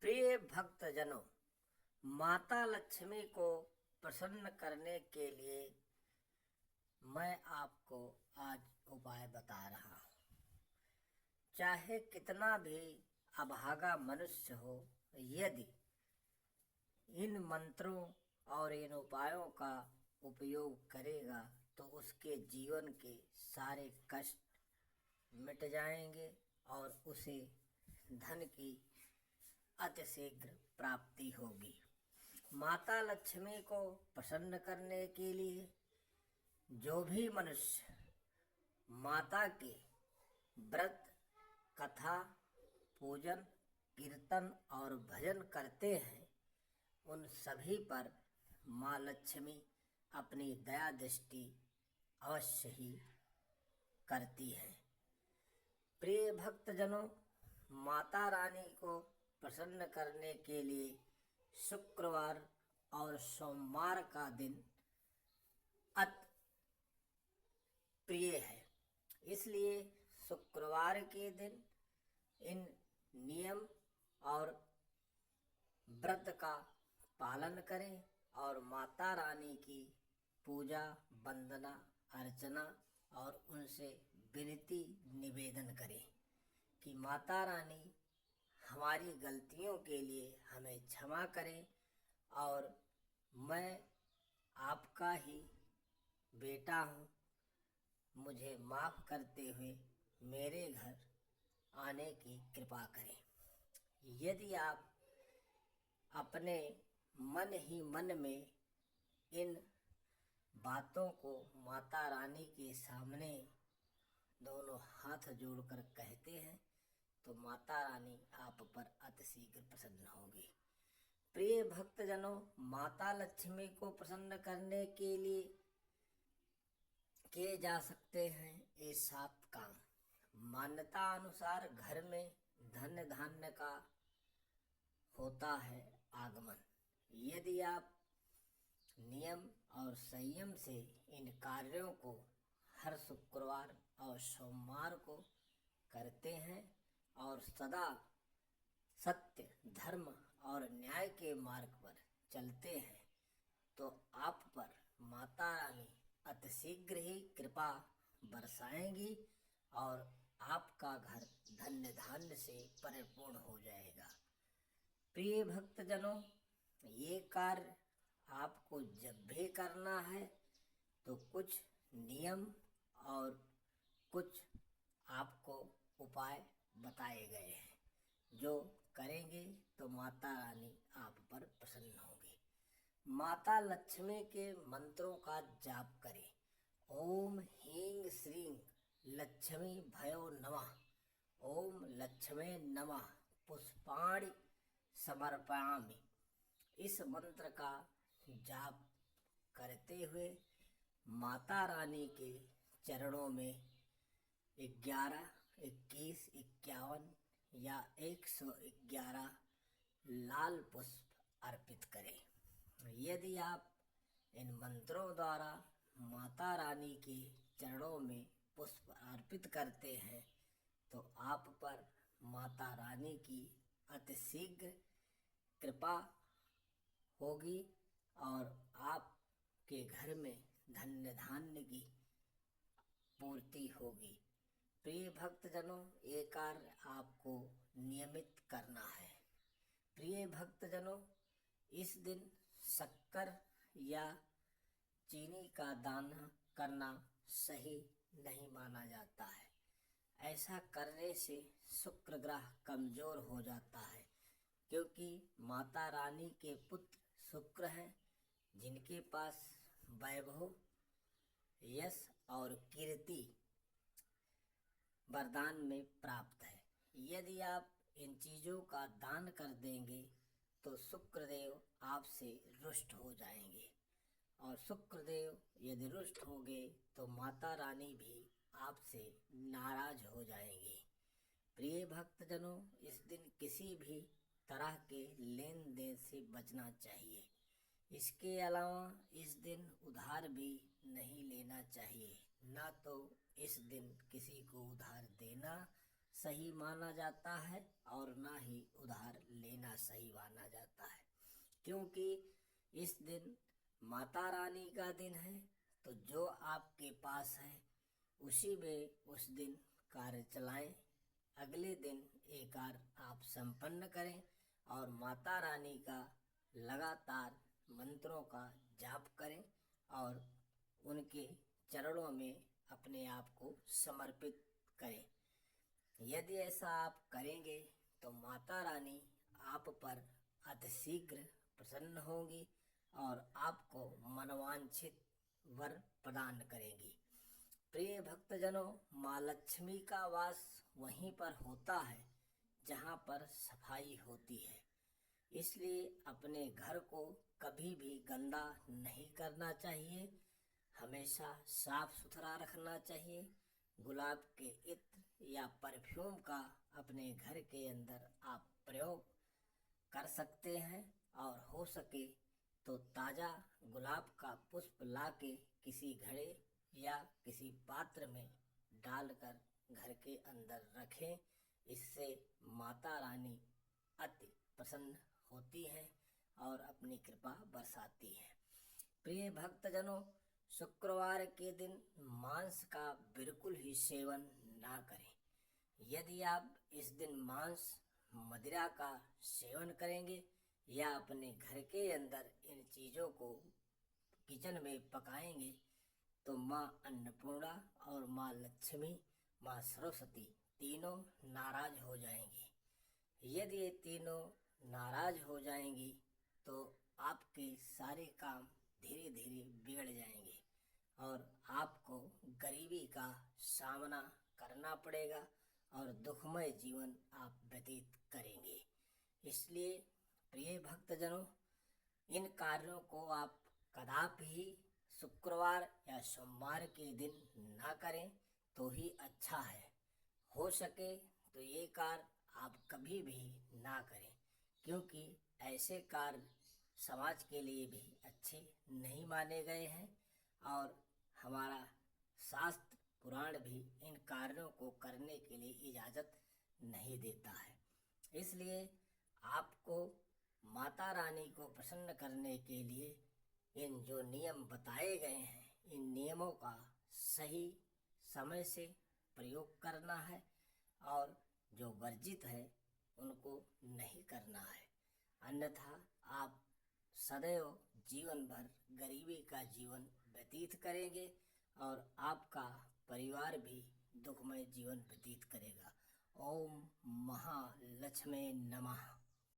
प्रिय भक्तजनों, माता लक्ष्मी को प्रसन्न करने के लिए मैं आपको आज उपाय बता रहा हूँ। चाहे कितना भी अभागा मनुष्य हो, यदि इन मंत्रों और इन उपायों का उपयोग करेगा तो उसके जीवन के सारे कष्ट मिट जाएंगे और उसे धन की अतिशीघ्र प्राप्ति होगी। माता लक्ष्मी को प्रसन्न करने के लिए जो भी मनुष्य माता के व्रत, कथा, पूजन, कीर्तन और भजन करते हैं, उन सभी पर माँ लक्ष्मी अपनी दया दृष्टि अवश्य ही करती है। प्रिय भक्तजनों, माता रानी को प्रसन्न करने के लिए शुक्रवार और सोमवार का दिन अति प्रिय है। इसलिए शुक्रवार के दिन इन नियम और व्रत का पालन करें और माता रानी की पूजा, वंदना, अर्चना और उनसे विनती निवेदन करें कि माता रानी हमारी गलतियों के लिए हमें क्षमा करें और मैं आपका ही बेटा हूँ, मुझे माफ़ करते हुए मेरे घर आने की कृपा करें। यदि आप अपने मन ही मन में इन बातों को माता रानी के सामने दोनों हाथ जोड़कर कहते हैं तो माता रानी आप पर अतिशीघ्र प्रसन्न होगी। प्रिय भक्तजनों, माता लक्ष्मी को प्रसन्न करने के लिए किए जा सकते हैं ये 7 काम। मान्यता अनुसार घर में धन धान्य का होता है आगमन। यदि आप नियम और संयम से इन कार्यों को हर शुक्रवार और सोमवार को करते हैं और सदा सत्य, धर्म और न्याय के मार्ग पर चलते हैं तो आप पर माता रानी अतिशीघ्र ही कृपा बरसाएंगी और आपका घर धन्य धान्य से परिपूर्ण हो जाएगा। प्रिय भक्तजनों, ये कार्य आपको जब भी करना है तो कुछ नियम और कुछ आपको उपाय बताए गए हैं, जो करेंगे तो माता रानी आप पर प्रसन्न होगी। माता लक्ष्मी के मंत्रों का जाप करें। ओम ह्रीं श्रीं लक्ष्मी भयो नमः। ओम लक्ष्मी नमः पुष्पाणि समर्पयामि। इस मंत्र का जाप करते हुए माता रानी के चरणों में 11, 21, 51 या 111 लाल पुष्प अर्पित करें। यदि आप इन मंत्रों द्वारा माता रानी के चरणों में पुष्प अर्पित करते हैं तो आप पर माता रानी की अतिशीघ्र कृपा होगी और आपके घर में धन्य धान्य की पूर्ति होगी। प्रिय भक्तजनों, ये कार्य आपको नियमित करना है। प्रिय भक्तजनों, इस दिन शक्कर या चीनी का दान करना सही नहीं माना जाता है। ऐसा करने से शुक्र ग्रह कमजोर हो जाता है, क्योंकि माता रानी के पुत्र शुक्र हैं, जिनके पास वैभव, यश और कीर्ति वरदान में प्राप्त है। यदि आप इन चीज़ों का दान कर देंगे तो शुक्रदेव आपसे रुष्ट हो जाएंगे और शुक्रदेव यदि रुष्ट हो गए तो माता रानी भी आपसे नाराज हो जाएंगे। प्रिय भक्तजनों, इस दिन किसी भी तरह के लेन देन से बचना चाहिए। इसके अलावा इस दिन उधार भी नहीं लेना चाहिए। ना तो इस दिन किसी को उधार देना सही माना जाता है और ना ही उधार लेना सही माना जाता है, क्योंकि इस दिन माता रानी का दिन है। तो जो आपके पास है उसी में उस दिन कार्य चलाएं, अगले दिन ये कार्य आप संपन्न करें और माता रानी का लगातार मंत्रों का जाप करें और उनके चरणों में अपने आप को समर्पित करें। यदि ऐसा आप करेंगे तो माता रानी आप पर अतिशीघ्र प्रसन्न होंगी और आपको मनवांछित वर प्रदान करेंगी। प्रिय भक्तजनों, माँ लक्ष्मी का वास वहीं पर होता है जहाँ पर सफाई होती है, इसलिए अपने घर को कभी भी गंदा नहीं करना चाहिए, हमेशा साफ सुथरा रखना चाहिए। गुलाब के इत्र या परफ्यूम का अपने घर के अंदर आप प्रयोग कर सकते हैं और हो सके तो ताज़ा गुलाब का पुष्प लाके किसी घड़े या किसी पात्र में डालकर घर के अंदर रखें। इससे माता रानी अति प्रसन्न होती है और अपनी कृपा बरसाती है। प्रिय भक्तजनों, शुक्रवार के दिन मांस का बिल्कुल ही सेवन ना करें। यदि आप इस दिन मांस, मदिरा का सेवन करेंगे या अपने घर के अंदर इन चीज़ों को किचन में पकाएंगे तो माँ अन्नपूर्णा और माँ लक्ष्मी, माँ सरस्वती तीनों नाराज हो जाएंगी। यदि ये तीनों नाराज हो जाएंगी तो आपके सारे काम धीरे धीरे बिगड़ जाएंगे और आपको गरीबी का सामना करना पड़ेगा और दुखमय जीवन आप व्यतीत करेंगे। इसलिए प्रिय भक्तजनों, इन कार्यों को आप कदापि शुक्रवार या सोमवार के दिन ना करें तो ही अच्छा है। हो सके तो ये कार्य आप कभी भी ना करें, क्योंकि ऐसे कार्य समाज के लिए भी अच्छे नहीं माने गए हैं और हमारा शास्त्र पुराण भी इन कार्यों को करने के लिए इजाज़त नहीं देता है। इसलिए आपको माता रानी को प्रसन्न करने के लिए इन जो नियम बताए गए हैं, इन नियमों का सही समय से प्रयोग करना है और जो वर्जित है उनको नहीं करना है, अन्यथा आप सदैव जीवन भर गरीबी का जीवन व्यतीत करेंगे और आपका परिवार भी दुखमय जीवन व्यतीत करेगा। ओम महालक्ष्मी नमः।